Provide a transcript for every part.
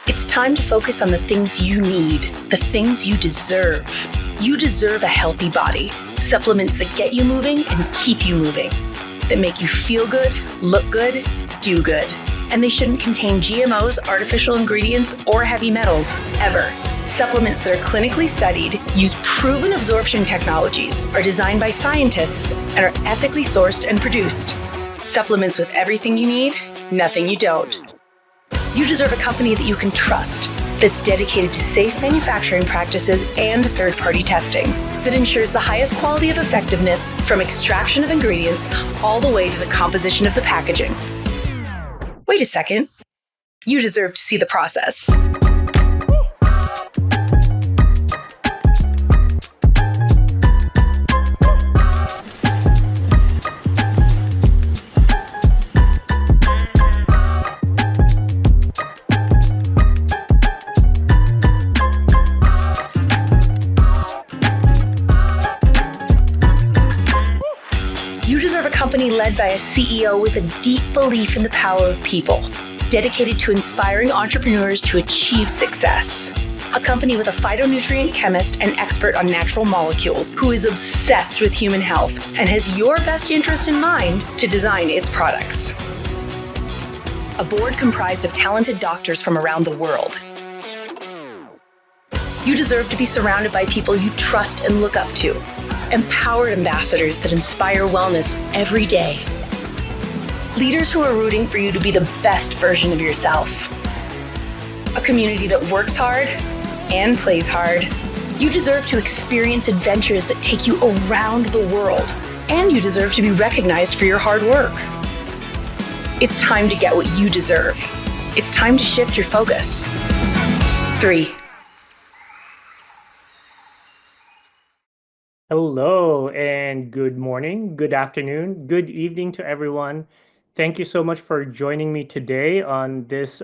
It's time to focus on the things you need, the things you deserve. You deserve a healthy body, supplements that get you moving and keep you moving, that make you feel good, look good, do good. And they shouldn't contain GMOs, artificial ingredients, or heavy metals, ever. Supplements that are clinically studied, use proven absorption technologies, are designed by scientists, and are ethically sourced and produced. Supplements with everything you need, nothing you don't. You deserve a company that you can trust, that's dedicated to safe manufacturing practices and third-party testing, that ensures the highest quality of effectiveness from extraction of ingredients all the way to the composition of the packaging. Wait a second. You deserve to see the process. You deserve a company led by a CEO with a deep belief in the power of people, dedicated to inspiring entrepreneurs to achieve success. A company with a phytonutrient chemist and expert on natural molecules who is obsessed with human health and has your best interest in mind to design its products. A board comprised of talented doctors from around the world. You deserve to be surrounded by people you trust and look up to. Empowered ambassadors that inspire wellness every day. Leaders who are rooting for you to be the best version of yourself. A community that works hard and plays hard. You deserve to experience adventures that take you around the world, and you deserve to be recognized for your hard work. It's time to get what you deserve. It's time to shift your focus. 3. Hello and good morning, good afternoon, good evening to everyone. Thank you so much for joining me today on this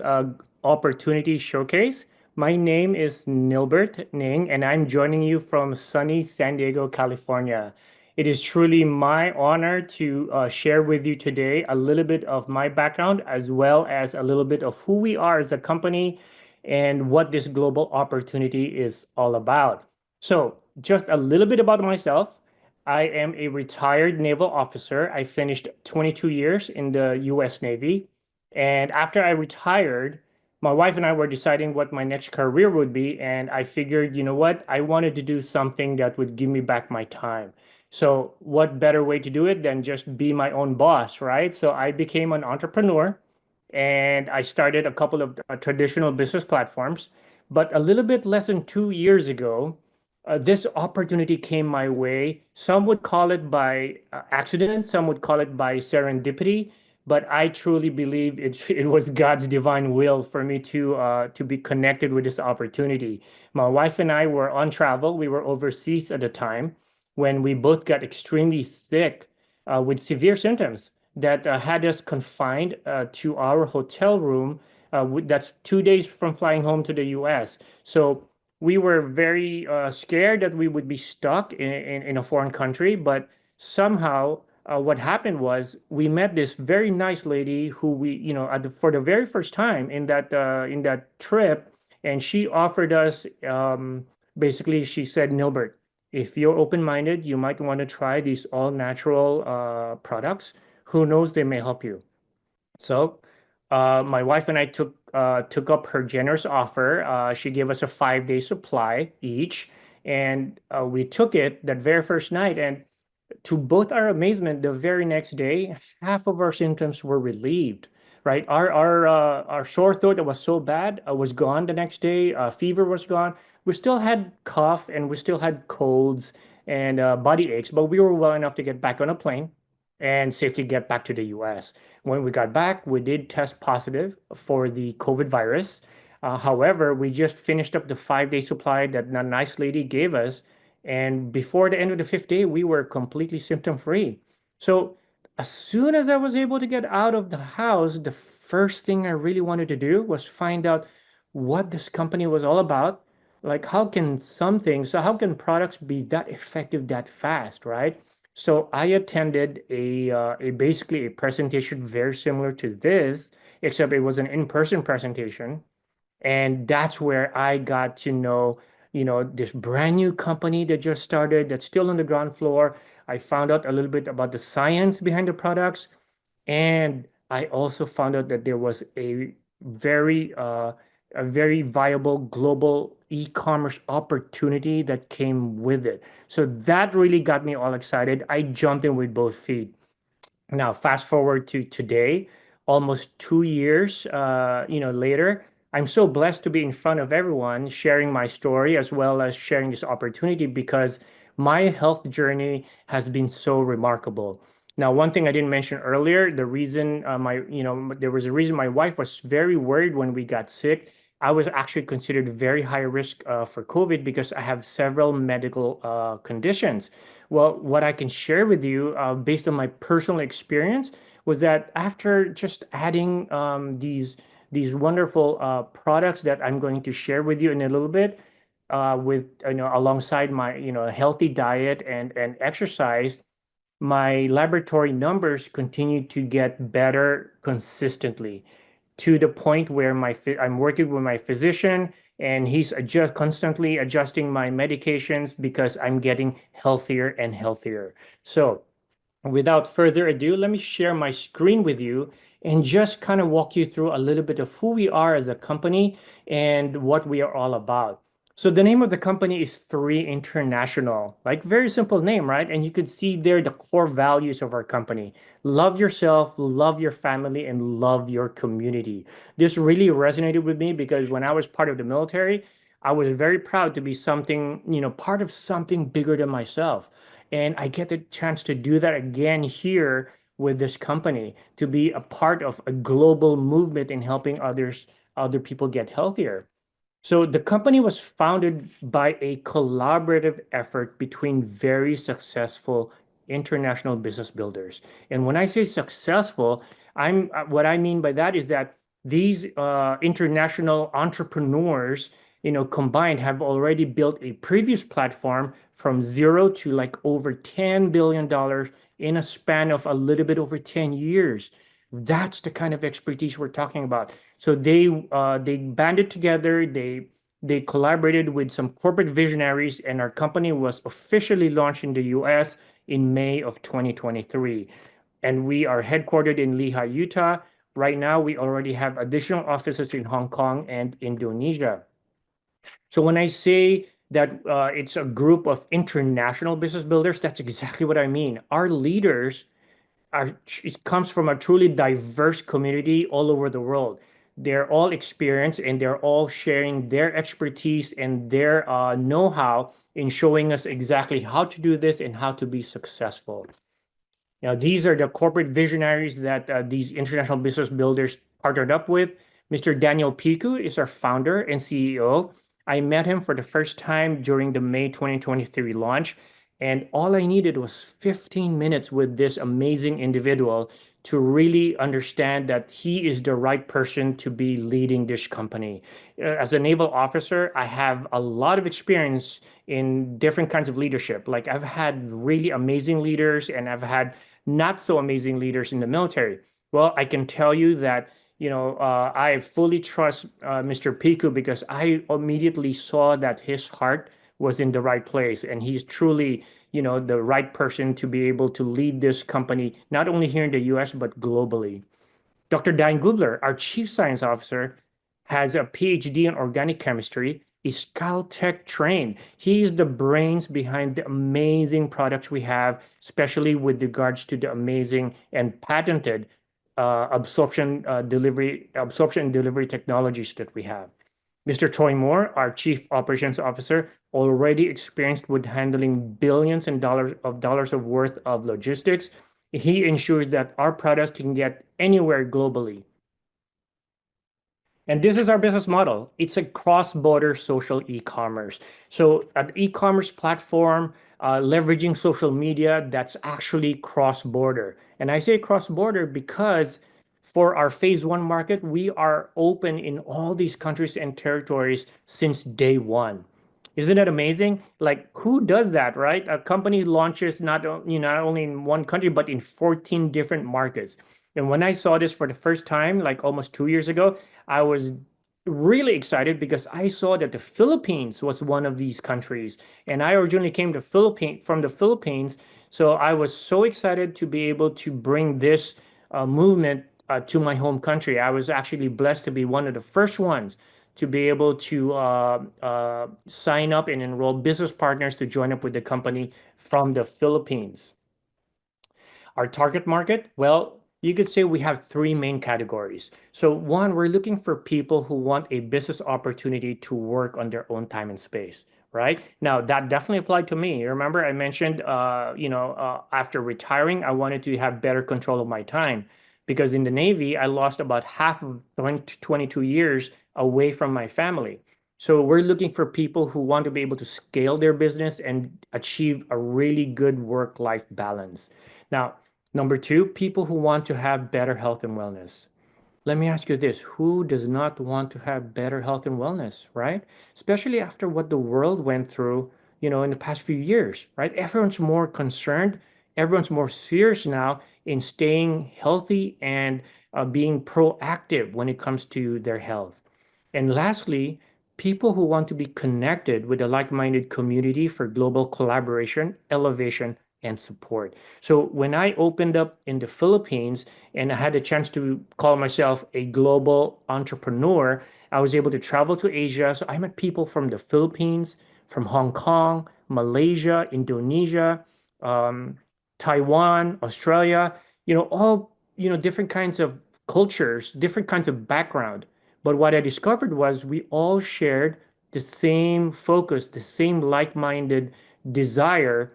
opportunity showcase. My name is Nilbert Ng, and I'm joining you from sunny San Diego, California. It is truly my honor to share with you today a little bit of my background, as well as a little bit of who we are as a company and what this global opportunity is all about. So, just a little bit about myself. I am a retired naval officer. I finished 22 years in the US Navy. And after I retired, my wife and I were deciding what my next career would be. And I figured, you know what? I wanted to do something that would give me back my time. So, what better way to do it than just be my own boss, right? So, I became an entrepreneur and I started a couple of traditional business platforms. But a little bit less than 2 years ago, this opportunity came my way. Some would call it by accident, some would call it by serendipity, but I truly believe it was God's divine will for me to be connected with this opportunity. My wife and I were on travel. We were overseas at the time when we both got extremely sick with severe symptoms that had us confined to our hotel room. That's 2 days from flying home to the US. So we were very scared that we would be stuck in a foreign country, but somehow what happened was we met this very nice lady who we, for the very first time in that trip, and she offered us basically she said, Nilbert, if you're open-minded, you might want to try these all-natural products. Who knows, they may help you. So my wife and I took up her generous offer. She gave us a 5-day supply each, and we took it that very first night. And to both our amazement, the very next day, half of our symptoms were relieved. Right, our sore throat that was so bad was gone the next day. Fever was gone. We still had cough and we still had colds and body aches, but we were well enough to get back on a plane and safely get back to the US. When we got back, we did test positive for the COVID virus. However, we just finished up the 5-day supply that the nice lady gave us. And before the end of the 5th day, we were completely symptom free. So as soon as I was able to get out of the house, the first thing I really wanted to do was find out what this company was all about. Like, how can how can products be that effective that fast, right? So I attended a basically a presentation very similar to this, except it was an in-person presentation. And that's where I got to know, this brand new company that just started that's still on the ground floor. I found out a little bit about the science behind the products. And I also found out that there was very uh, a very viable global e-commerce opportunity that came with it. So that really got me all excited. I jumped in with both feet. Now, fast forward to today, almost 2 years, later, I'm so blessed to be in front of everyone, sharing my story as well as sharing this opportunity because my health journey has been so remarkable. Now, one thing I didn't mention earlier, the reason there was a reason my wife was very worried when we got sick. I was actually considered very high risk for COVID because I have several medical conditions. Well, what I can share with you, based on my personal experience, was that after just adding these wonderful products that I'm going to share with you in a little bit, with alongside my healthy diet and exercise, my laboratory numbers continue to get better consistently to the point where I'm working with my physician and he's constantly adjusting my medications because I'm getting healthier and healthier. So, without further ado, let me share my screen with you and just kind of walk you through a little bit of who we are as a company and what we are all about. So the name of the company is 3 International. Like very simple name, right? And you could see there the core values of our company. Love yourself, love your family, and love your community. This really resonated with me because when I was part of the military, I was very proud to be part of something bigger than myself. And I get the chance to do that again here with this company, to be a part of a global movement in helping other people get healthier. So the company was founded by a collaborative effort between very successful international business builders. And when I say successful, I'm what I mean by that is that these international entrepreneurs, combined have already built a previous platform from zero to like over $10 billion in a span of a little bit over 10 years. That's the kind of expertise we're talking about. So they banded together, they collaborated with some corporate visionaries, and our company was officially launched in the US in May of 2023. And we are headquartered in Lehi, Utah. Right now, we already have additional offices in Hong Kong and Indonesia. So when I say that it's a group of international business builders, that's exactly what I mean. Our leaders it comes from a truly diverse community all over the world. They're all experienced and they're all sharing their expertise and their know-how in showing us exactly how to do this and how to be successful. Now, these are the corporate visionaries that these international business builders partnered up with. Mr. Daniel Piku is our founder and CEO. I met him for the first time during the May 2023 launch, and all I needed was 15 minutes with this amazing individual to really understand that he is the right person to be leading this company. As a naval officer, I have a lot of experience in different kinds of leadership. Like I've had really amazing leaders and I've had not so amazing leaders in the military. Well, I can tell you that I fully trust Mr. Piku because I immediately saw that his heart was in the right place, and he's truly, the right person to be able to lead this company, not only here in the US, but globally. Dr. Dan Gubler, our Chief Science Officer, has a PhD in organic chemistry, is Caltech trained. He is the brains behind the amazing products we have, especially with regards to the amazing and patented absorption and delivery technologies that we have. Mr. Troy Moore, our Chief Operations Officer, already experienced with handling billions and dollars of worth of logistics. He ensures that our products can get anywhere globally. And this is our business model. It's a cross-border social e-commerce. So an e-commerce platform leveraging social media that's actually cross-border. And I say cross-border because for our phase one market, we are open in all these countries and territories since day one. Isn't that amazing? Like who does that, right? A company launches not only in one country, but in 14 different markets. And when I saw this for the first time, like almost 2 years ago, I was really excited because I saw that the Philippines was one of these countries, and I originally came to Philippine from the Philippines, so I was so excited to be able to bring this movement to my home country. I was actually blessed to be one of the first ones to be able to sign up and enroll business partners to join up with the company from the Philippines. Our target market, well, you could say we have three main categories. So one, we're looking for people who want a business opportunity to work on their own time and space, right? Now that definitely applied to me. Remember, I mentioned, after retiring, I wanted to have better control of my time because in the Navy, I lost about half of 20 to 22 years away from my family. So we're looking for people who want to be able to scale their business and achieve a really good work-life balance. Now, number two, people who want to have better health and wellness. Let me ask you this, who does not want to have better health and wellness, right? Especially after what the world went through, in the past few years, right? Everyone's more concerned, everyone's more serious now in staying healthy and being proactive when it comes to their health. And lastly, people who want to be connected with a like-minded community for global collaboration, elevation, and support. So when I opened up in the Philippines and I had a chance to call myself a global entrepreneur, I was able to travel to Asia. So I met people from the Philippines, from Hong Kong, Malaysia, Indonesia, um, Taiwan, Australia, all, different kinds of cultures, different kinds of background. But what I discovered was we all shared the same focus, the same like-minded desire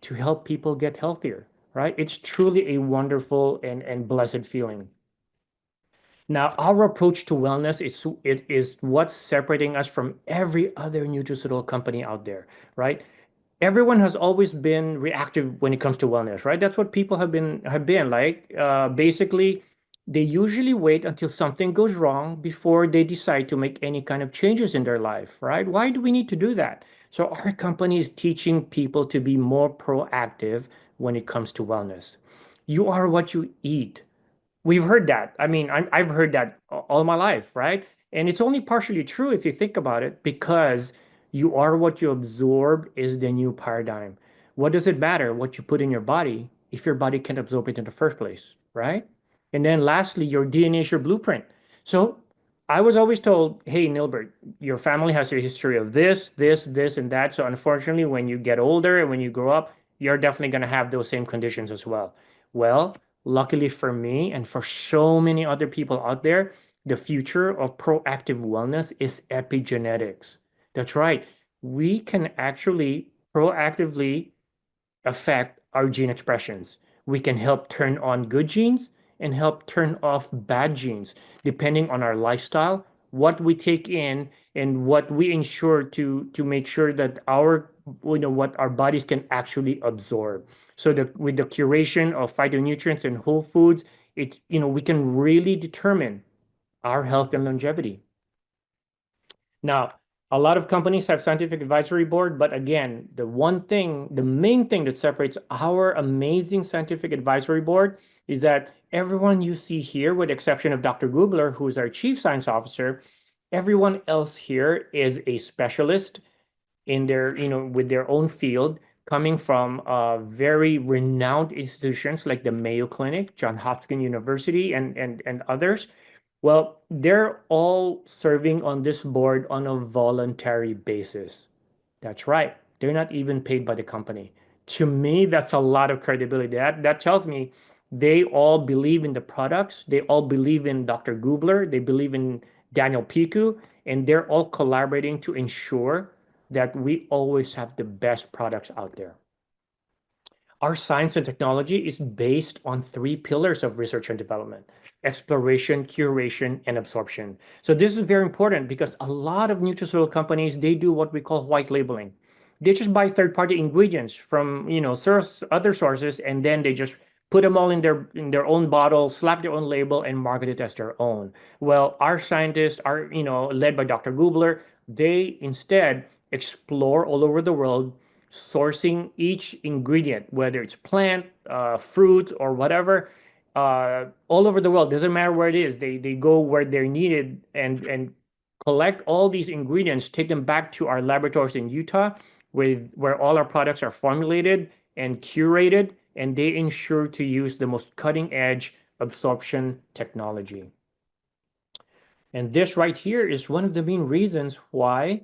to help people get healthier, right? It's truly a wonderful and blessed feeling. Now, our approach to wellness is what's separating us from every other nutraceutical company out there, right? Everyone has always been reactive when it comes to wellness, right? That's what people have been like. Basically, they usually wait until something goes wrong before they decide to make any kind of changes in their life, right? Why do we need to do that? So our company is teaching people to be more proactive when it comes to wellness. You are what you eat. We've heard that. I mean, I've heard that all my life, right? And it's only partially true if you think about it, because you are what you absorb is the new paradigm. What does it matter what you put in your body if your body can't absorb it in the first place, right? And then lastly, your DNA is your blueprint. So I was always told, hey, Nilbert, your family has a history of this, this, this, and that. So unfortunately, when you get older and when you grow up, you're definitely going to have those same conditions as well. Well, luckily for me and for so many other people out there, the future of proactive wellness is epigenetics. That's right. We can actually proactively affect our gene expressions. We can help turn on good genes and help turn off bad genes, depending on our lifestyle, what we take in, and what we ensure to make sure that what our bodies can actually absorb. So that with the curation of phytonutrients and whole foods, we can really determine our health and longevity. Now, a lot of companies have scientific advisory board, but again, the main thing that separates our amazing scientific advisory board is that everyone you see here, with the exception of Dr. Gubler, who's our chief science officer, everyone else here is a specialist in with their own field, coming from very renowned institutions like the Mayo Clinic, Johns Hopkins University, and others. Well, they're all serving on this board on a voluntary basis. That's right. They're not even paid by the company. To me, that's a lot of credibility. That tells me they all believe in the products. They all believe in Dr. Gubler. They believe in Daniel Piku, and they're all collaborating to ensure that we always have the best products out there. Our science and technology is based on three pillars of research and development: exploration, curation, and absorption. So this is very important because a lot of nutraceutical companies, they do what we call white labeling. They just buy third-party ingredients from, other sources, and then they just put them all in their own bottle, slap their own label, and market it as their own. Well, our scientists are, led by Dr. Gubler. They instead explore all over the world, sourcing each ingredient, whether it's plant, fruit, or whatever, all over the world. Doesn't matter where it is. They go where they're needed, and collect all these ingredients, take them back to our laboratories in Utah, where all our products are formulated and curated, and they ensure to use the most cutting edge absorption technology. And this right here is one of the main reasons why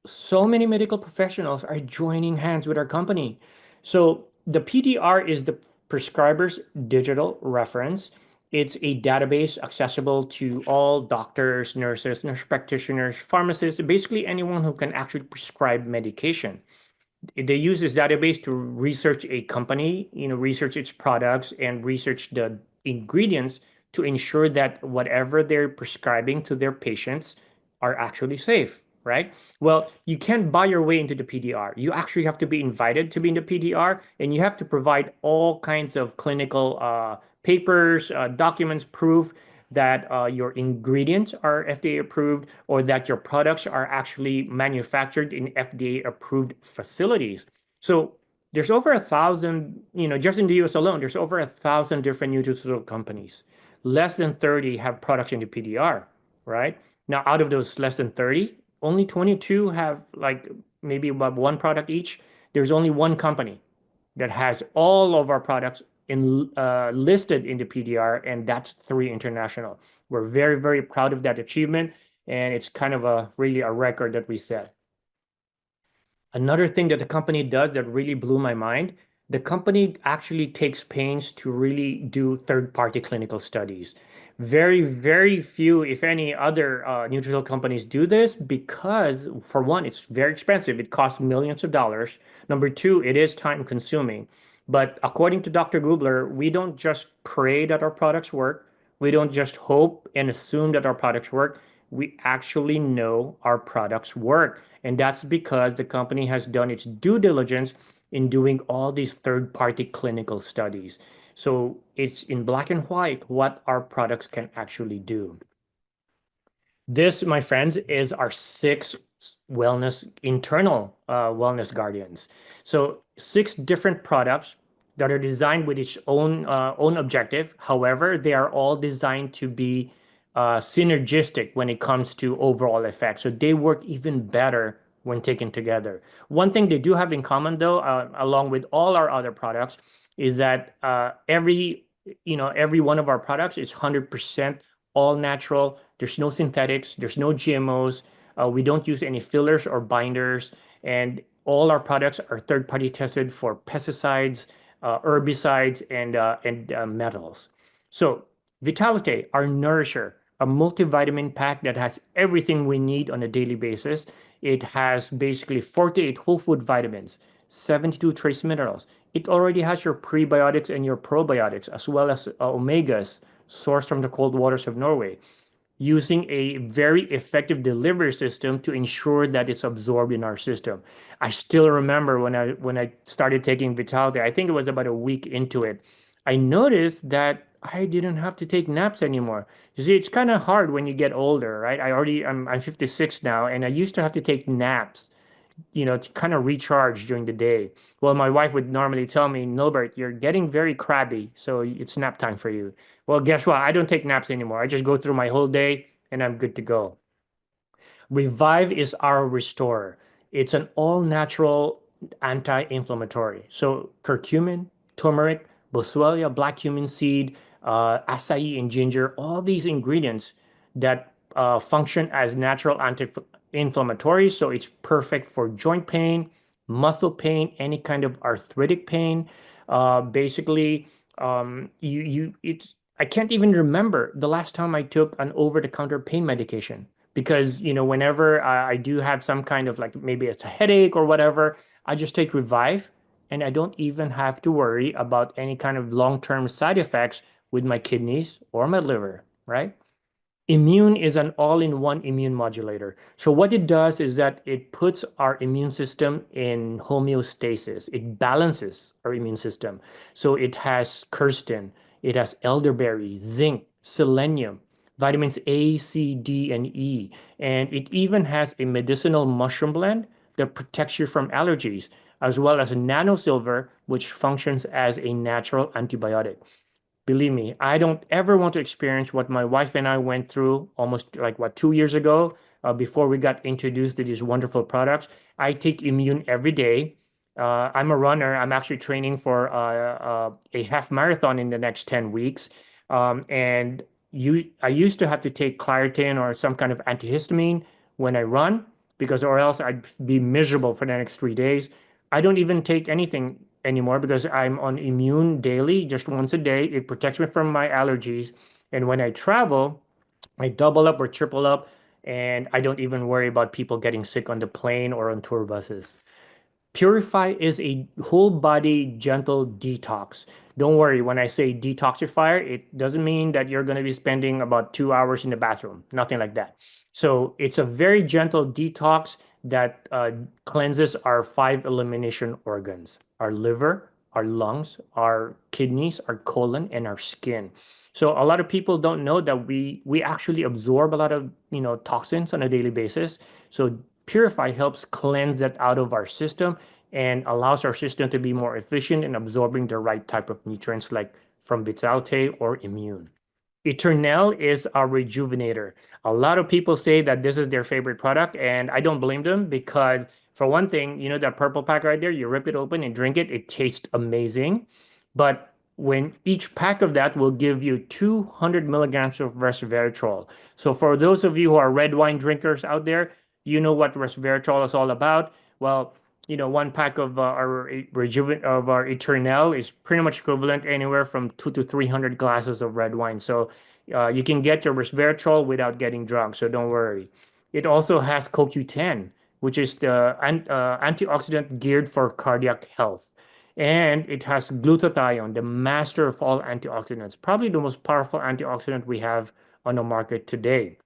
so many medical professionals are joining hands with our company. So the PDR is the prescriber's digital reference. It's a database accessible to all doctors, nurses, nurse practitioners, pharmacists, basically anyone who can actually prescribe medication. They use this database to research a company, research its products and research the ingredients to ensure that whatever they're prescribing to their patients are actually safe, right? Well, you can't buy your way into the PDR. You actually have to be invited to be in the PDR, and you have to provide all kinds of clinical papers, documents, proof that your ingredients are FDA approved or that your products are actually manufactured in FDA approved facilities. So there's over 1,000, just in the US alone, there's over 1,000 different nutraceutical companies. Less than 30 have products in the PDR, right? Now, out of those less than 30, only 22 have like maybe about one product each. There's only one company that has all of our products listed in the PDR, and that's 3 International. We're very, very proud of that achievement, and it's kind of really a record that we set. Another thing that the company does that really blew my mind, the company actually takes pains to really do third-party clinical studies. Very, very few, if any, other nutraceutical companies do this because, for one, it's very expensive. It costs millions of dollars. Number two, it is time consuming. But according to Dr. Gubler, we don't just pray that our products work. We don't just hope and assume that our products work. We actually know our products work. And that's because the company has done its due diligence in doing all these third-party clinical studies. So it's in black and white what our products can actually do. This, my friends, is our 6 internal wellness guardians. So 6 different products that are designed with its own objective. However, they are all designed to be synergistic when it comes to overall effect. So they work even better when taken together. One thing they do have in common, though, along with all our other products, is that every one of our products is 100% all natural. There's no synthetics. There's no GMOs. We don't use any fillers or binders, and all our products are third-party tested for pesticides, herbicides, and metals. So Vitality, our nourisher, a multivitamin pack that has everything we need on a daily basis. It has basically 48 whole food vitamins, 72 trace minerals. It already has your prebiotics and your probiotics, as well as omegas sourced from the cold waters of Norway, using a very effective delivery system to ensure that it's absorbed in our system. I still remember when I started taking Vitality, I think it was about a week into it, I noticed that I didn't have to take naps anymore. You see, it's kind of hard when you get older, right? I'm 56 now, and I used to have to take naps, to kind of recharge during the day. Well, my wife would normally tell me, Nilbert, you're getting very crabby, so it's nap time for you. Well, guess what? I don't take naps anymore. I just go through my whole day and I'm good to go. Revive is our restorer. It's an all-natural anti-inflammatory. So curcumin, turmeric, boswellia, black cumin seed, acai, and ginger, all these ingredients that function as natural anti-inflammatories. So it's perfect for joint pain, muscle pain, any kind of arthritic pain. Basically, I can't even remember the last time I took an over-the-counter pain medication because whenever I do have some kind of like maybe it's a headache or whatever, I just take Revive, and I don't even have to worry about any kind of long-term side effects with my kidneys or my liver, right? Immune is an all-in-one immune modulator. So what it does is that it puts our immune system in homeostasis. It balances our immune system. So it has quercetin, it has elderberry, zinc, selenium, vitamins A, C, D, and E. And it even has a medicinal mushroom blend that protects you from allergies, as well as nanosilver, which functions as a natural antibiotic. Believe me, I don't ever want to experience what my wife and I went through almost like what 2 years ago, before we got introduced to these wonderful products. I take Immune every day. I'm a runner. I'm actually training for a half marathon in the next 10 weeks. And I used to have to take Claritin or some kind of antihistamine when I run because or else I'd be miserable for the next 3 days. I don't even take anything anymore because I'm on Immune daily, just once a day. It protects me from my allergies. And when I travel, I double up or triple up, and I don't even worry about people getting sick on the plane or on tour buses. Purify is a whole body gentle detox. Don't worry, when I say detoxifier, it doesn't mean that you're going to be spending about 2 hours in the bathroom. Nothing like that. So it's a very gentle detox that cleanses our five elimination organs: our liver, our lungs, our kidneys, our colon, and our skin. So a lot of people don't know that we actually absorb a lot of toxins on a daily basis. So Purify helps cleanse that out of our system and allows our system to be more efficient in absorbing the right type of nutrients like from Vitalite or Immune. Eternel is our rejuvenator. A lot of people say that this is their favorite product, and I don't blame them because, for one thing, that purple pack right there, you rip it open and drink it, it tastes amazing. But when each pack of that will give you 200 milligrams of resveratrol. So, for those of you who are red wine drinkers out there, you know what resveratrol is all about. Well, one pack of our Eternel is pretty much equivalent anywhere from 200 to 300 glasses of red wine. So you can get your resveratrol without getting drunk. So don't worry. It also has CoQ10, which is the antioxidant geared for cardiac health. And it has glutathione, the master of all antioxidants, probably the most powerful antioxidant we have on the market today.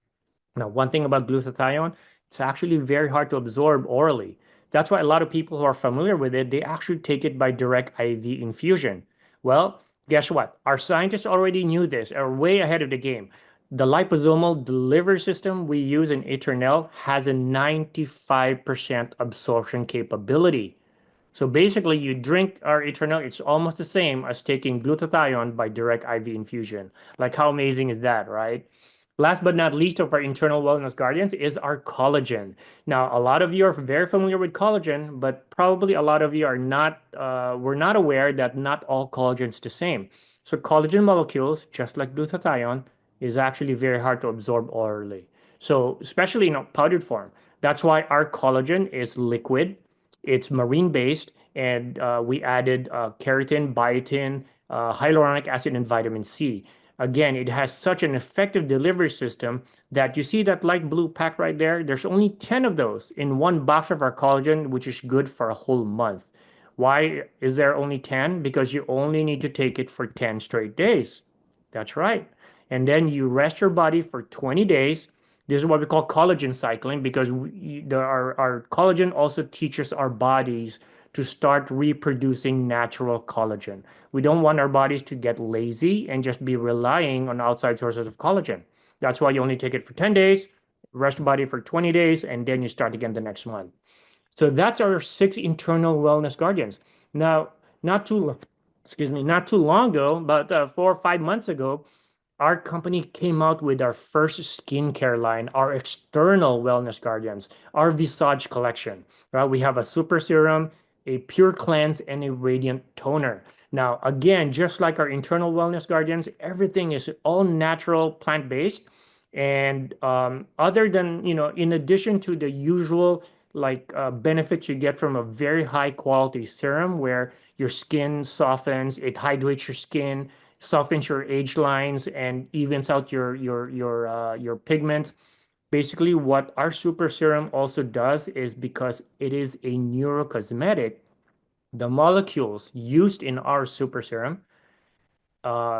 Now, one thing about glutathione, it's actually very hard to absorb orally. That's why a lot of people who are familiar with it, they actually take it by direct IV infusion. Well, guess what? Our scientists already knew this, are way ahead of the game. The liposomal delivery system we use in Eternel has a 95% absorption capability. So basically, you drink our Eternal, it's almost the same as taking glutathione by direct IV infusion. Like, how amazing is that, right? Last but not least of our internal wellness guardians is our collagen. Now, a lot of you are very familiar with collagen, but probably a lot of you are not, we're not aware that not all collagen is the same. So collagen molecules, just like glutathione, is actually very hard to absorb orally. So especially in a powdered form. That's why our collagen is liquid, it's marine based, and we added keratin, biotin, hyaluronic acid, and vitamin C. Again, it has such an effective delivery system that you see that light blue pack right there. There's only 10 of those in one box of our collagen, which is good for a whole month. Why is there only 10? Because you only need to take it for 10 straight days. That's right. And then you rest your body for 20 days. This is what we call collagen cycling because our collagen also teaches our bodies to start reproducing natural collagen. We don't want our bodies to get lazy and just be relying on outside sources of collagen. That's why you only take it for 10 days, rest your body for 20 days, and then you start again the next month. So that's our 6 internal wellness guardians. Now, not too, not too long ago, but 4 or 5 months ago, our company came out with our first skincare line, our external wellness guardians, our Visage collection. Right? We have a super serum, a pure cleanse, and a radiant toner. Now, again, just like our internal wellness guardians, everything is all natural, plant-based. And other than, in addition to the usual benefits you get from a very high quality serum where your skin softens, it hydrates your skin, softens your age lines, and evens out your pigment. Basically, what our super serum also does is because it is a neurocosmetic, the molecules used in our super serum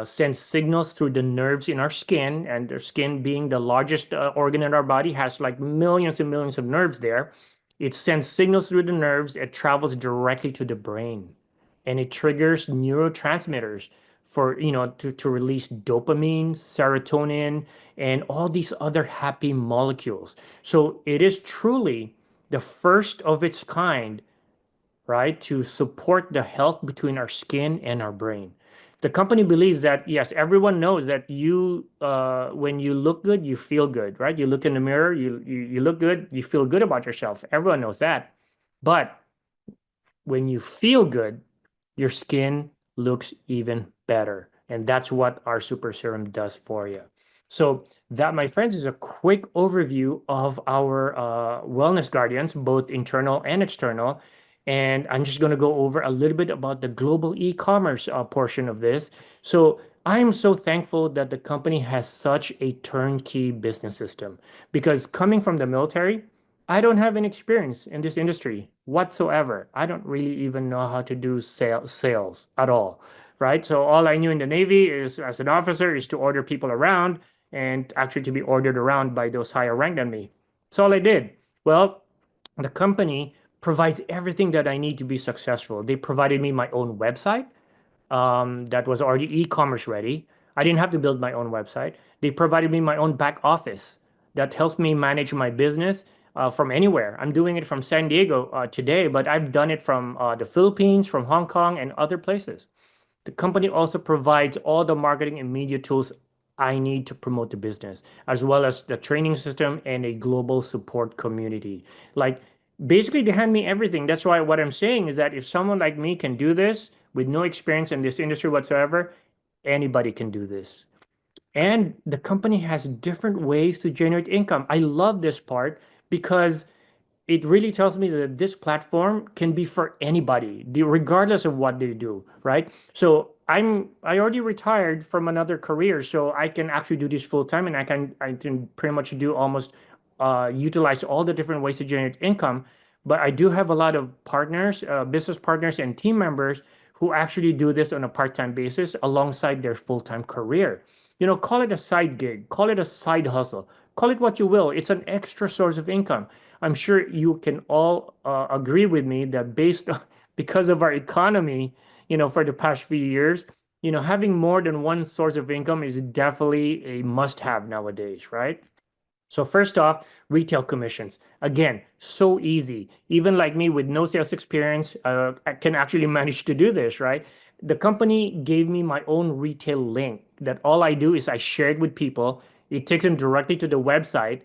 sends signals through the nerves in our skin, and the skin being the largest organ in our body has like millions and millions of nerves there. It sends signals through the nerves, it travels directly to the brain, and it triggers neurotransmitters for to release dopamine, serotonin, and all these other happy molecules. So it is truly the first of its kind, right, to support the health between our skin and our brain. The company believes that, yes, everyone knows that when you look good, you feel good, right? You look in the mirror, you look good, you feel good about yourself. Everyone knows that. But when you feel good, your skin looks even better. And that's what our super serum does for you. So that, my friends, is a quick overview of our wellness guardians, both internal and external. And I'm just going to go over a little bit about the global e-commerce portion of this. So I'm so thankful that the company has such a turnkey business system, because coming from the military, I don't have any experience in this industry whatsoever. I don't really even know how to do sales at all, right? So all I knew in the Navy is, as an officer, is to order people around, and actually to be ordered around by those higher rank than me. That's all I did. Well, the company provides everything that I need to be successful. They provided me my own website that was already e-commerce ready. I didn't have to build my own website. They provided me my own back office that helps me manage my business from anywhere. I'm doing it from San Diego today, but I've done it from the Philippines, from Hong Kong, and other places. The company also provides all the marketing and media tools I need to promote the business, as well as the training system and a global support community. Like, basically, they hand me everything. That's why what I'm saying is that if someone like me can do this with no experience in this industry whatsoever, anybody can do this. And the company has different ways to generate income. I love this part because it really tells me that this platform can be for anybody, regardless of what they do, right? So I already retired from another career, so I can actually do this full time, and I can pretty much do almost utilize all the different ways to generate income. But I do have a lot of partners, business partners, and team members who actually do this on a part-time basis alongside their full-time career. Call it a side gig, call it a side hustle, call it what you will. It's an extra source of income. I'm sure you can all agree with me that based on, because of our economy, for the past few years, having more than one source of income is definitely a must-have nowadays, right? So first off, retail commissions. Again, so easy. Even like me with no sales experience, I can actually manage to do this, right? The company gave me my own retail link that all I do is I share it with people. It takes them directly to the website.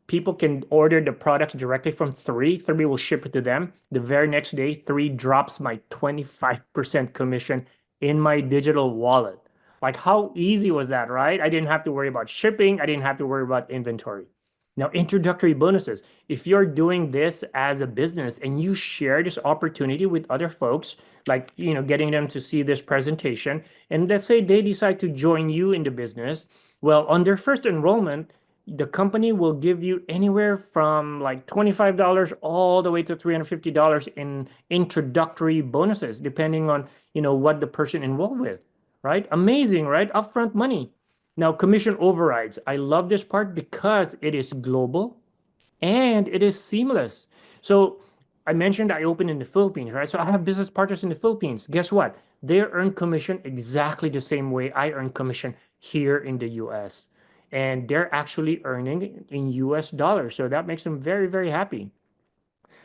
People can order the products directly from Three. Three will ship it to them. The very next day, Three drops my 25% commission in my digital wallet. Like, how easy was that, right? I didn't have to worry about shipping. I didn't have to worry about inventory. Now, introductory bonuses. If you're doing this as a business and you share this opportunity with other folks, like, getting them to see this presentation, and let's say they decide to join you in the business, well, on their first enrollment, the company will give you anywhere from like $25 all the way to $350 in introductory bonuses, depending on, what the person enrolled with, right? Amazing, right? Upfront money. Now, commission overrides. I love this part because it is global and it is seamless. So I mentioned I opened in the Philippines, right? So I have business partners in the Philippines. Guess what? They earn commission exactly the same way I earn commission here in the US. And they're actually earning in US dollars. So that makes them very, very happy.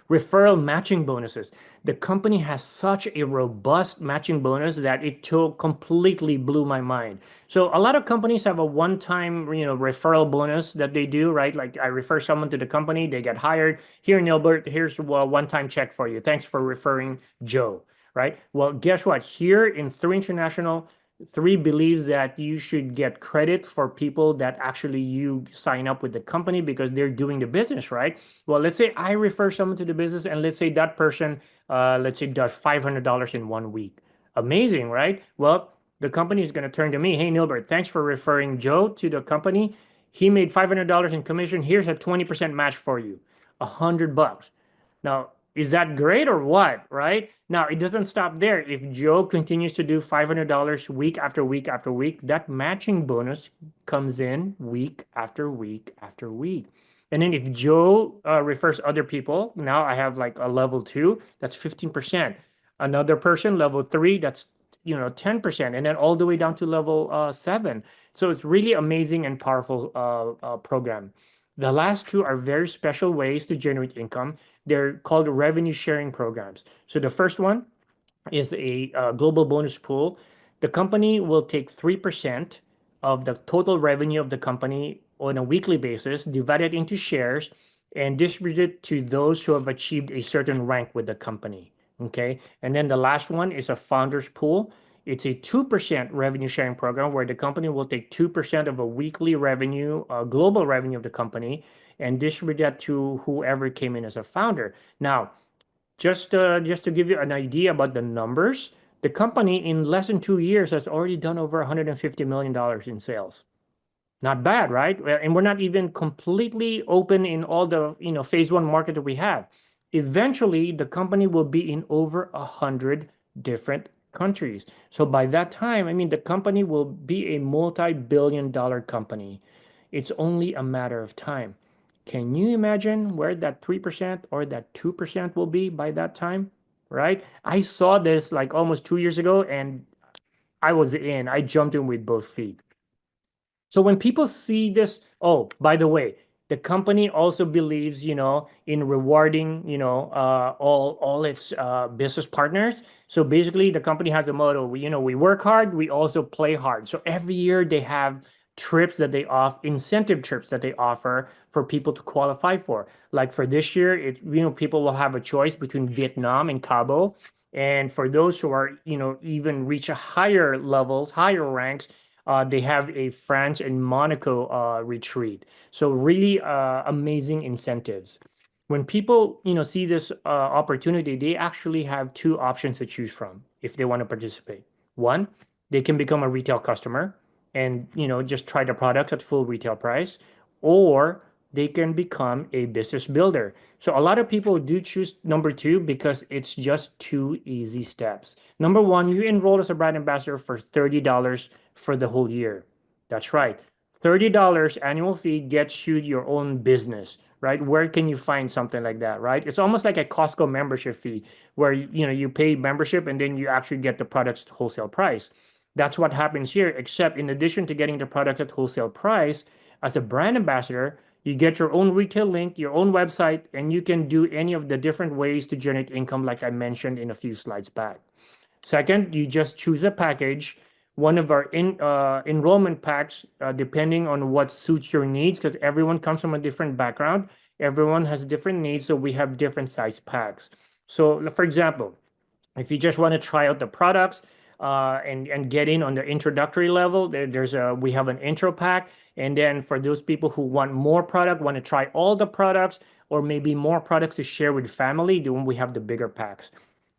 Referral matching bonuses. The company has such a robust matching bonus that it completely blew my mind. So a lot of companies have a one-time, referral bonus that they do, right? Like, I refer someone to the company, they get hired. Here, Nilbert, here's a one-time check for you. Thanks for referring Joe, right? Well, guess what? Here in Three International, Three believes that you should get credit for people that actually you sign up with the company because they're doing the business, right? Well, let's say I refer someone to the business, and let's say that person, let's say, does $500 in 1 week. Amazing, right? Well, the company is going to turn to me, hey, Nilbert, thanks for referring Joe to the company. He made $500 in commission. Here's a 20% match for you, $100. Now, is that great or what, right? Now, it doesn't stop there. If Joe continues to do $500 week after week after week, that matching bonus comes in week after week after week. And then if Joe refers other people, now I have like a level 2, that's 15%. Another person, level 3, that's 10%, and then all the way down to level 7. So it's really amazing and powerful program. The last two are very special ways to generate income. They're called revenue sharing programs. So the first one is a global bonus pool The company will take 3% of the total revenue of the company on a weekly basis, divide it into shares, and distribute it to those who have achieved a certain rank with the company. Okay. And then the last one is a founder's pool. It's a 2% revenue sharing program where the company will take 2% of a weekly revenue, global revenue of the company, and distribute that to whoever came in as a founder. Now, just to give you an idea about the numbers, the company in less than 2 years has already done over $150 million in sales. Not bad, right? And we're not even completely open in all the phase one market that we have. Eventually, the company will be in over 100 different countries. So by that time, I mean, the company will be a multi-billion-dollar company. It's only a matter of time. Can you imagine where that 3% or that 2% will be by that time? Right? I saw this like almost 2 years ago and I jumped in with both feet. So when people see this, oh, by the way, the company also believes, in rewarding, all its business partners. So basically, the company has a motto: we work hard, we also play hard. So every year they have trips that they off, incentive trips that they offer for people to qualify for. Like for this year, people will have a choice between Vietnam and Cabo. And for those who are, even reach a higher levels, higher ranks, they have a France and Monaco retreat. So really amazing incentives. When people see this opportunity, they actually have two options to choose from if they want to participate. One, they can become a retail customer and just try the products at full retail price, or they can become a business builder. So a lot of people do choose number two because it's just two easy steps. Number one, you enroll as a brand ambassador for $30 for the whole year. That's right. $30 annual fee gets you your own business, right? Where can you find something like that, right? It's almost like a Costco membership fee where you pay membership and then you actually get the products at wholesale price. That's what happens here, except in addition to getting the product at wholesale price, as a brand ambassador, you get your own retail link, your own website, and you can do any of the different ways to generate income like I mentioned in a few slides back. Second, you just choose a package, one of our enrollment packs, depending on what suits your needs, because everyone comes from a different background. Everyone has different needs, so we have different size packs. So, for example, if you just want to try out the products and get in on the introductory level, we have an intro pack. And then for those people who want more product, want to try all the products, or maybe more products to share with family, then we have the bigger packs.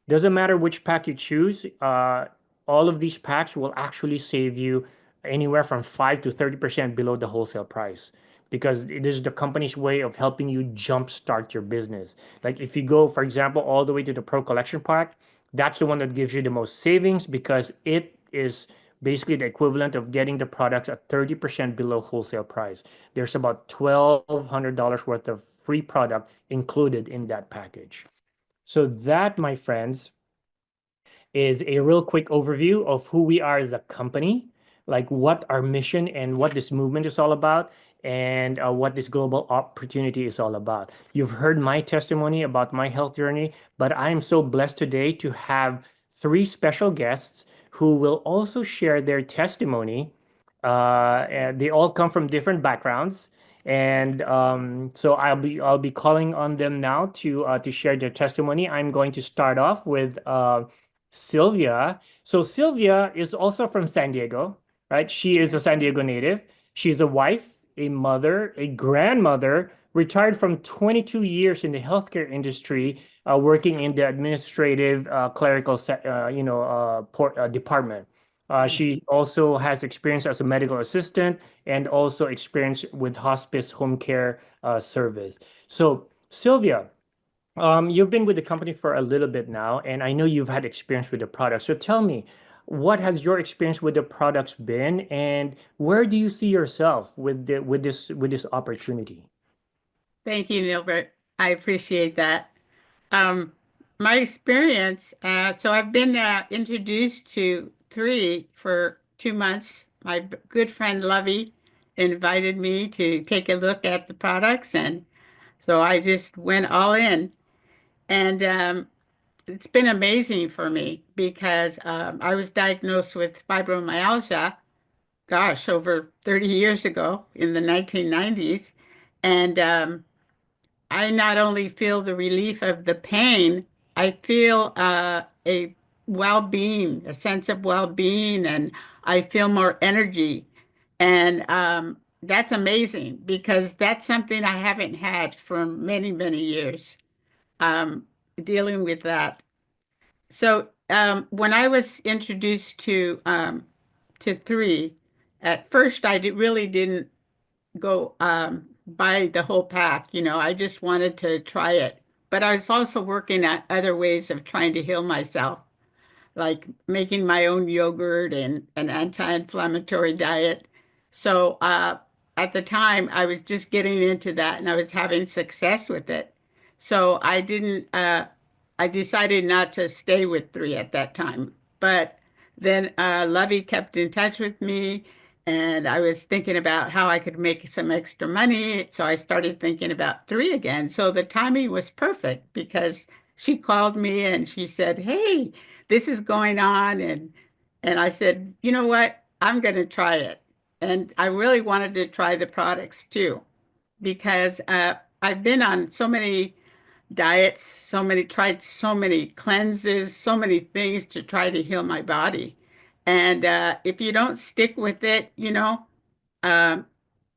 Doesn't matter which pack you choose. All of these packs will actually save you anywhere from 5 to 30% below the wholesale price because it is the company's way of helping you jumpstart your business. Like if you go, for example, all the way to the Pro Collection pack, that's the one that gives you the most savings because it is basically the equivalent of getting the products at 30% below wholesale price. There's about $1,200 worth of free product included in that package. So that, my friends, is a real quick overview of who we are as a company, like what our mission and what this movement is all about, and what this global opportunity is all about. You've heard my testimony about my health journey, but I am so blessed today to have three special guests who will also share their testimony. And they all come from different backgrounds, and so I'll be calling on them now to share their testimony. I'm going to start off with Sylvia. So Sylvia is also from San Diego, right? She is a San Diego native. She's a wife, a mother, a grandmother, retired from 22 years in the healthcare industry, working in the administrative clerical department. She also has experience as a medical assistant and also experience with hospice home care service. So Sylvia, you've been with the company for a little bit now, and I know you've had experience with the product. So tell me, what has your experience with the products been, and where do you see yourself with this opportunity? Thank you, Nilbert. I appreciate that. Um, my experience, so I've been introduced to three for 2 months. My good friend Lovey invited me to take a look at the products, and so I just went all in. And it's been amazing for me because I was diagnosed with fibromyalgia, gosh, over 30 years ago in the 1990s. And I not only feel the relief of the pain, I feel a well-being, a sense of well-being, and I feel more energy. And that's amazing because that's something I haven't had for many, many years, um, dealing with that. So when I was introduced to three, at first really didn't go buy the whole pack. I just wanted to try it. But I was also working at other ways of trying to heal myself, like making my own yogurt and an anti-inflammatory diet. So at the time, I was just getting into that and I was having success with it. So I decided not to stay with three at that time. But then Lovey kept in touch with me and I was thinking about how I could make some extra money. So I started thinking about three again. So the timing was perfect because she called me and she said, "Hey, this is going on." And I said, "You know what? I'm going to try it." And I really wanted to try the products too because I've been on so many diets, tried so many cleanses, so many things to try to heal my body. And if you don't stick with it, um,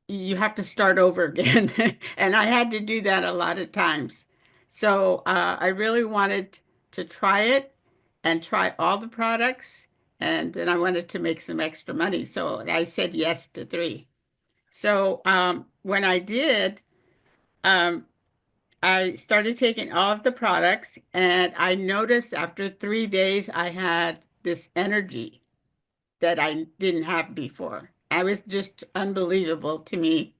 you have to start over again. And I had to do that a lot of times. So I really wanted to try it and try all the products. And then I wanted to make some extra money. So I said yes to three. So when I did, um, I started taking all of the products and I noticed after 3 days, I had this energy that I didn't have before. I was just unbelievable to me.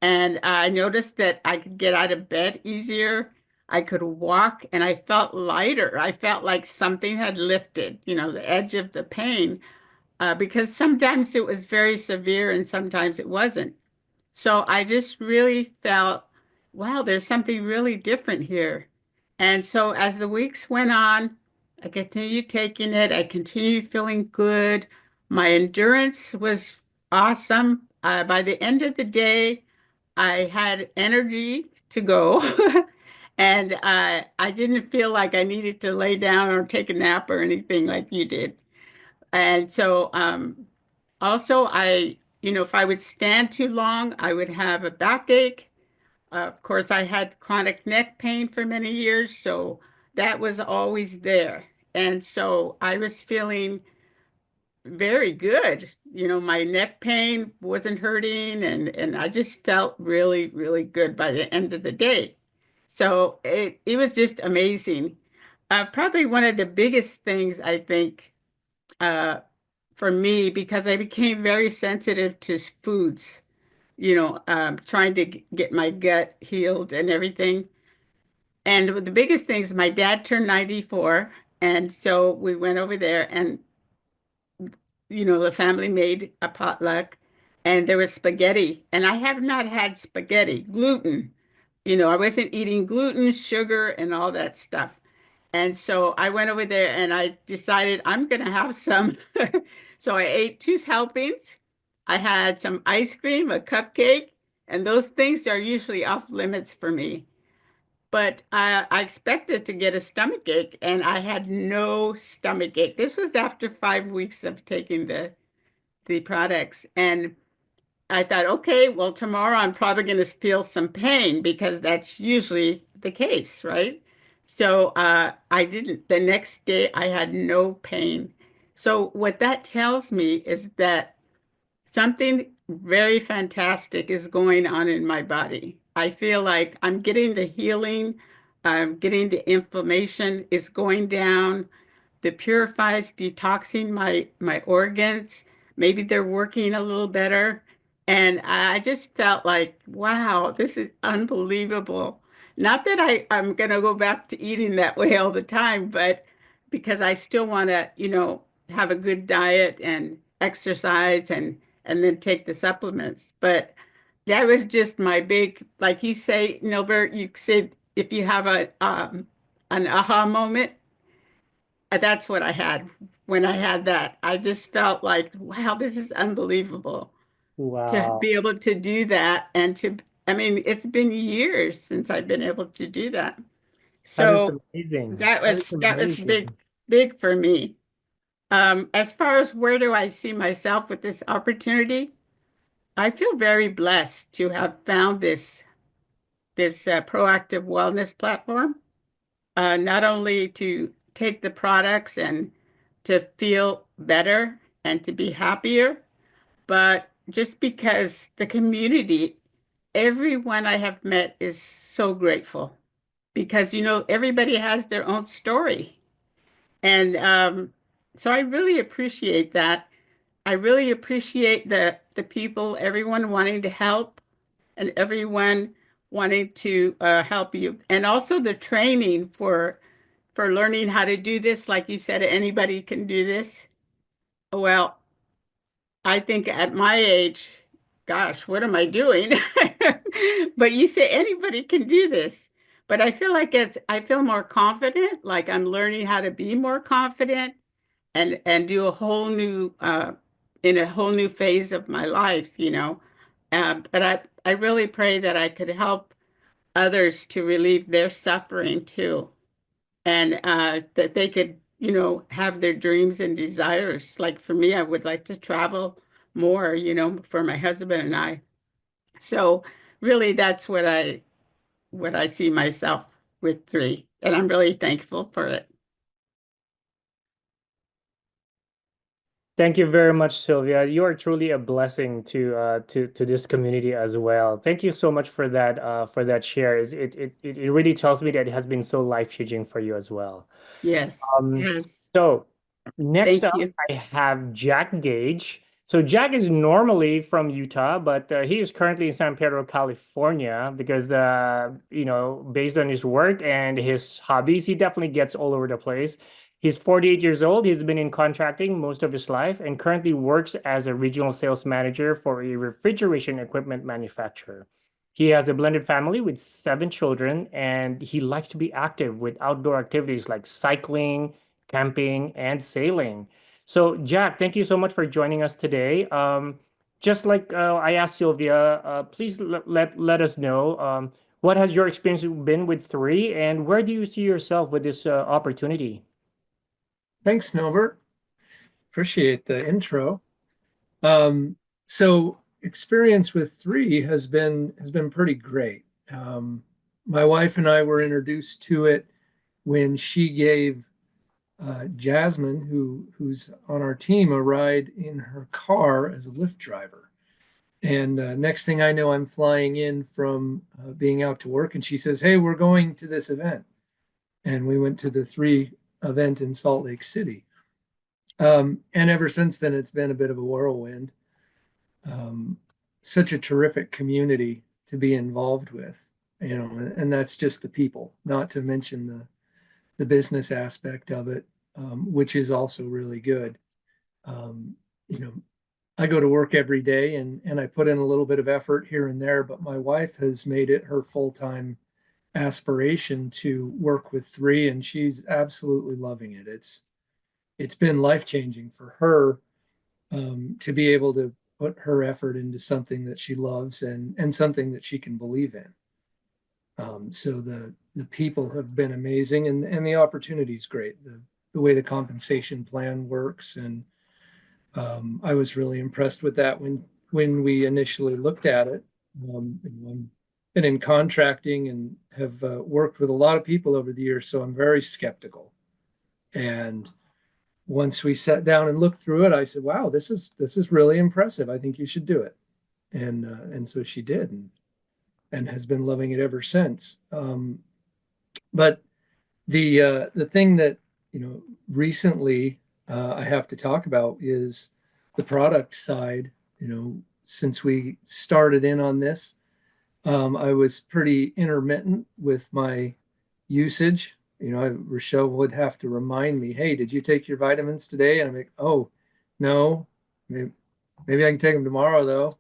And I noticed that I could get out of bed easier. I could walk and I felt lighter. I felt like something had lifted, the edge of the pain, because sometimes it was very severe and sometimes it wasn't. So I just really felt, wow, there's something really different here. And so as the weeks went on, I continued taking it. I continued feeling good. My endurance was awesome. By the end of the day, I had energy to go. And I didn't feel like I needed to lay down or take a nap or anything like you did. And so also if I would stand too long, I would have a backache. Of course, I had chronic neck pain for many years, so that was always there. And so I was feeling very good. My neck pain wasn't hurting and I just felt really, really good by the end of the day. So it was just amazing. Probably one of the biggest things I think uh, for me, because I became very sensitive to foods, trying to get my gut healed and everything. And the biggest thing is my dad turned 94. And so we went over there and the family made a potluck and there was spaghetti. And I have not had spaghetti, gluten. I wasn't eating gluten, sugar, and all that stuff. And so I went over there and I decided I'm going to have some. So I ate two helpings. I had some ice cream, a cupcake, and those things are usually off limits for me. But I expected to get a stomach ache, and I had no stomach ache. This was after 5 weeks of taking the products. And I thought, okay, well, tomorrow I'm probably going to feel some pain because that's usually the case, right? So I didn't. The next day, I had no pain. So what that tells me is that something very fantastic is going on in my body. I feel like I'm getting the healing, I'm getting the inflammation is going down. The purifies detoxing my organs. Maybe they're working a little better. And I just felt like, wow, this is unbelievable. Not that I'm gonna go back to eating that way all the time, but because I still want to, have a good diet and exercise and then take the supplements. But that was just my big, like you say, Nilbert, you said if you have an aha moment, that's what I had when I had that. I just felt like, wow, this is unbelievable to Wow. be able to do that. And I mean, it's been years since I've been able to do that. That is So amazing. that That is was big, amazing. big for me. As far as where do I see myself with this opportunity, I feel very blessed to have found this proactive wellness platform. Not only to take the products and to feel better and to be happier, but just because the community, everyone I have met is so grateful because, everybody has their own story. And so I really appreciate that. I really appreciate the people, everyone wanting to help and everyone wanting to help you. And also the training for learning how to do this. Like you said, anybody can do this. Well, I think at my age, gosh, what am I doing? But you say anybody can do this. But I feel like I feel more confident, like I'm learning how to be more confident and do a whole new in a whole new phase of my life. But I really pray that I could help others to relieve their suffering too, and that they could, have their dreams and desires. Like for me, I would like to travel more, for my husband and I. So really, that's what I see myself with three, and I'm really thankful for it. Thank you very much, Sylvia. You are truly a blessing to this community as well. Thank you so much for that share. It really tells me that it has been so life-changing for you as well. Yes, Um, yes. so next Thank up, you. I have Jack Gage. So Jack is normally from Utah, but he is currently in San Pedro, California, because based on his work and his hobbies, he definitely gets all over the place. He's 48 years old. He's been in contracting most of his life and currently works as a regional sales manager for a refrigeration equipment manufacturer. He has a blended family with 7 children, and he likes to be active with outdoor activities like cycling, camping, and sailing. So, Jack, thank you so much for joining us today. Just like I asked Sylvia, please let us know what has your experience been with three, and where do you see yourself with this opportunity? Thanks, Nilbert. Appreciate the intro. Um, so experience with three has been pretty great. My wife and I were introduced to it when she gave Jasmine, who's on our team, a ride in her car as a Lyft driver. And next thing I know, I'm flying in from being out to work, and she says, "Hey, we're going to this event." And we went to the three event in Salt Lake City. And ever since then, it's been a bit of a whirlwind. Um, Such a terrific community to be involved with, and that's just the people, not to mention the business aspect of it, which is also really good. Um, you know, I go to work every day and I put in a little bit of effort here and there, but my wife has made it her full-time aspiration to work with three, and she's absolutely loving it. It's been life-changing for her, to be able to put her effort into something that she loves and something that she can believe in. So the people have been amazing, and the opportunity is great. The way the compensation plan works, and I was really impressed with that when we initially looked at it. I've been in contracting and have worked with a lot of people over the years, so I'm very skeptical. And once we sat down and looked through it, I said, "Wow, this is really impressive. I think you should do it." And so she did, and has been loving it ever since. But the thing that recently I have to talk about is the product side. Since we started in on this, I was pretty intermittent with my usage. Rochelle would have to remind me, "Hey, did you take your vitamins today?" And I'm like, "Oh, no, maybe I can take them tomorrow, though."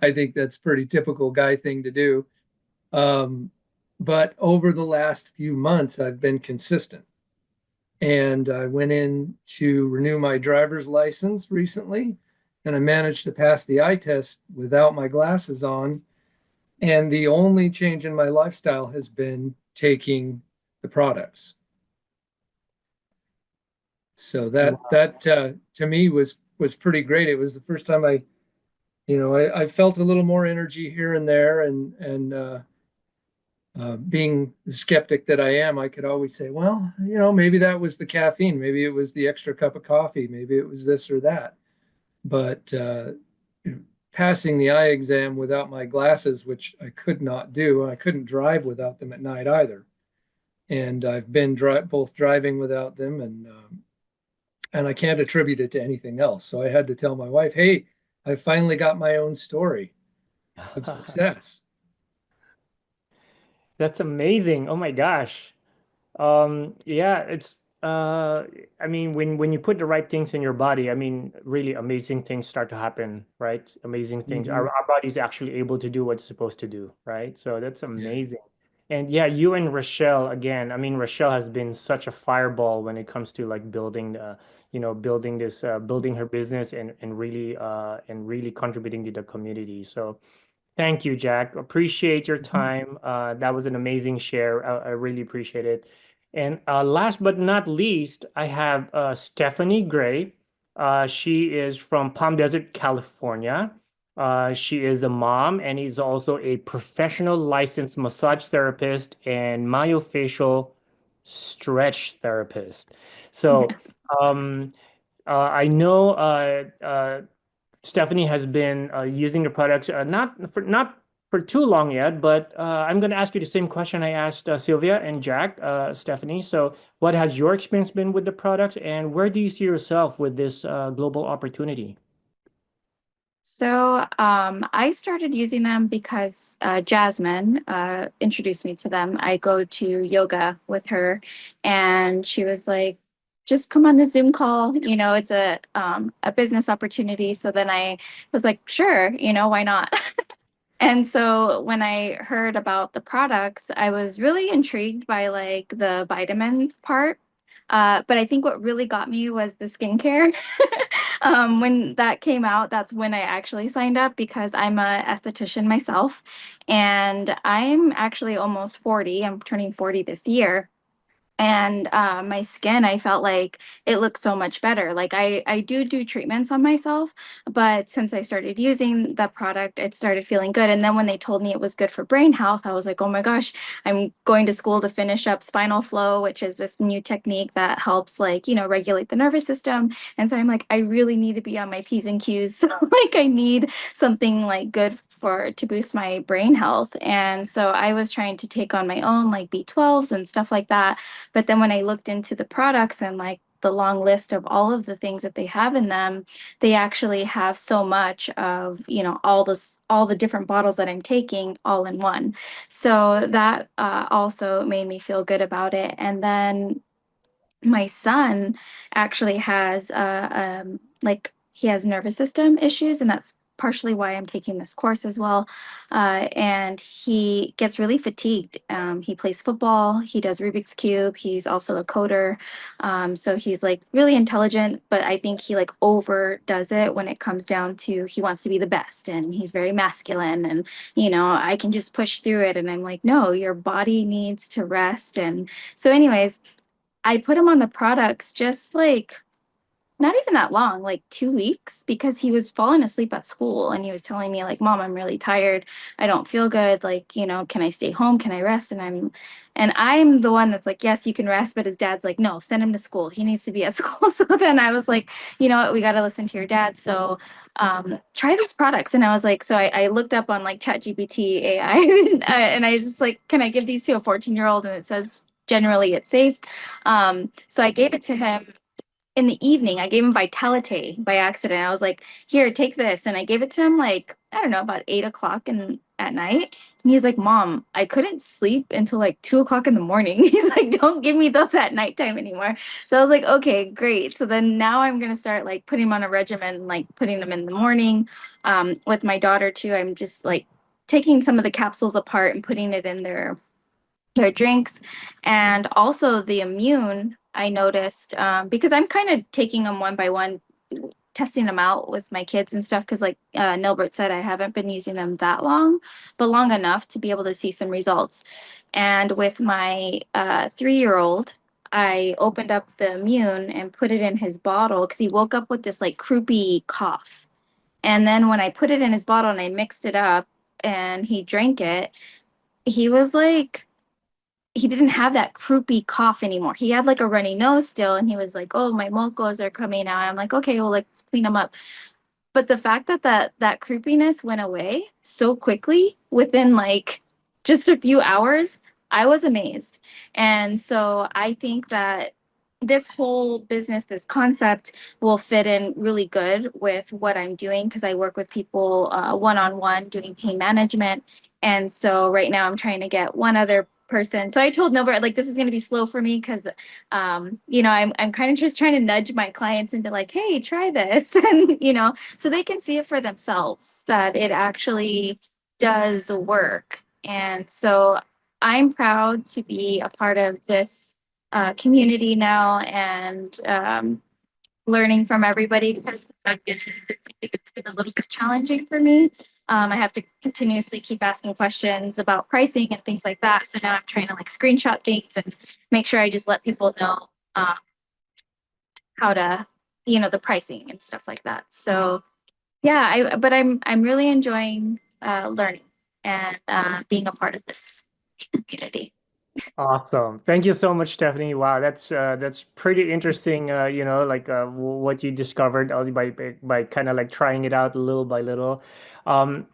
I think that's a pretty typical guy thing to do. Um, but over the last few months, I've been consistent. And I went in to renew my driver's license recently, and I managed to pass the eye test without my glasses on. And the only change in my lifestyle has been taking the products. So that to me was pretty great. It was the first time I felt a little more energy here and there, and being the skeptic that I am, I could always say, well, maybe that was the caffeine, maybe it was the extra cup of coffee, maybe it was this or that. But passing the eye exam without my glasses, which I could not do, I couldn't drive without them at night either. And I've been both driving without them, and I can't attribute it to anything else. So I had to tell my wife, hey, I finally got my own story of success. That's amazing. Oh my gosh. Yeah, it's I mean when you put the right things in your body, I mean really amazing things start to happen, right? Amazing things. Mhm. Our body's actually able to do what it's supposed to do, right? So that's Yeah. amazing. And yeah, you and Rochelle again, I mean Rochelle has been such a fireball when it comes to like building building this building her business and really contributing to the community. So thank you, Jack. Appreciate your Mhm. time. That was an amazing share. I really appreciate it. And last but not least, I have Stephanie Gray. She is from Palm Desert, California. She is a mom and is also a professional licensed massage therapist and myofacial stretch therapist. So, um, I know Stephanie has been using the products not for too long yet, but I'm going to ask you the same question I asked Sylvia and Jack, Stephanie. So, what has your experience been with the products, and where do you see yourself with this global opportunity? So I started using them because Jasmine introduced me to them. I go to yoga with her, and she was like, "Just come on the Zoom call. It's a business opportunity." So then I was like, "Sure, why not?" And so when I heard about the products, I was really intrigued by like the vitamin part. But I think what really got me was the skincare. When that came out, that's when I actually signed up because I'm a esthetician myself, and I'm actually almost 40. I'm turning 40 this year. And my skin, I felt like it looked so much better. Like I do treatments on myself, but since I started using the product, it started feeling good. And then when they told me it was good for brain health, I was like, oh my gosh, I'm going to school to finish up spinal flow, which is this new technique that helps like, regulate the nervous system. And so I'm like, I really need to be on my P's and Q's. So like I need something like good to boost my brain health. And so I was trying to take on my own like B12s and stuff like that. But then when I looked into the products and like the long list of all of the things that they have in them, they actually have so much of, all the different bottles that I'm taking all in one. So that also made me feel good about it. And then my son actually has like he has nervous system issues, and that's partially why I'm taking this course as well. And he gets really fatigued. He plays football, he does Rubik's Cube, he's also a coder. So he's like really intelligent, but I think he like overdoes it when it comes down to he wants to be the best, and he's very masculine, and I can just push through it. And I'm like, no, your body needs to rest. And so anyways, I put him on the products just like not even that long, like 2 weeks, because he was falling asleep at school and he was telling me, like, Mom, I'm really tired. I don't feel good. Like, can I stay home? Can I rest? And I'm the one that's like, yes, you can rest. But his dad's like, no, send him to school. He needs to be at school. So then I was like, you know what? We got to listen to your dad. So try these products. And I was like, so I looked up on like ChatGPT AI and I just like, can I give these to a 14-year-old? And it says, generally it's safe. So I gave it to him in the evening. I gave him Vitality by accident. I was like, here, take this. And I gave it to him like, I don't know, about 8 o'clock at night. And he was like, Mom, I couldn't sleep until like 2 o'clock in the morning. He's like, don't give me those at nighttime anymore. So I was like, okay, great. So then now I'm gonna start like putting him on a regimen, like putting them in the morning. With my daughter too, I'm just like taking some of the capsules apart and putting it in their drinks. And also the immune I noticed because I'm kind of taking them one by one, testing them out with my kids and stuff. Because like Nilbert said, I haven't been using them that long, but long enough to be able to see some results. And with my 3-year-old, I opened up the immune and put it in his bottle because he woke up with this like croupy cough. And then when I put it in his bottle and I mixed it up and he drank it, he was like, he didn't have that croupy cough anymore. He had like a runny nose still, and he was like, "Oh, my mocos are coming out." I'm like, "Okay, well, let's clean them up." But the fact that that creepiness went away so quickly within like just a few hours, I was amazed. And so I think that this whole business, this concept will fit in really good with what I'm doing because I work with people one-on-one doing pain management. And so right now I'm trying to get one other person. So I told Nilbert, like, this is going to be slow for me because I'm kind of just trying to nudge my clients into like, hey, try this. And so they can see it for themselves that it actually does work. And so I'm proud to be a part of this community now and learning from everybody because the fact is it's been a little bit challenging for me. I have to continuously keep asking questions about pricing and things like that. So now I'm trying to like screenshot things and make sure I just let people know how to, the pricing and stuff like that. So yeah, but I'm really enjoying learning and being a part of this community. Awesome. Thank you so much, Stephanie. Wow, that's pretty interesting. Like what you discovered by kind of like trying it out little by little.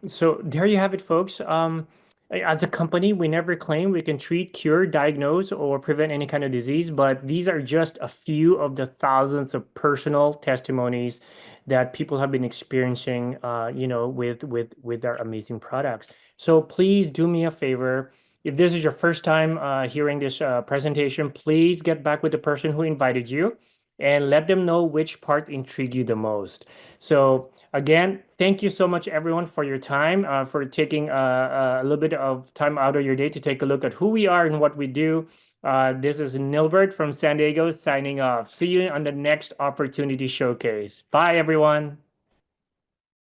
So there you have it, folks. As a company, we never claim we can treat, cure, diagnose, or prevent any kind of disease, but these are just a few of the thousands of personal testimonies that people have been experiencing, with our amazing products. So please do me a favor. If this is your first time hearing this presentation, please get back with the person who invited you and let them know which part intrigued you the most. So again, thank you so much, everyone, for your time, for taking a little bit of time out of your day to take a look at who we are and what we do. This is Nilbert from San Diego signing off. See you on the next Opportunity Showcase. Bye, everyone.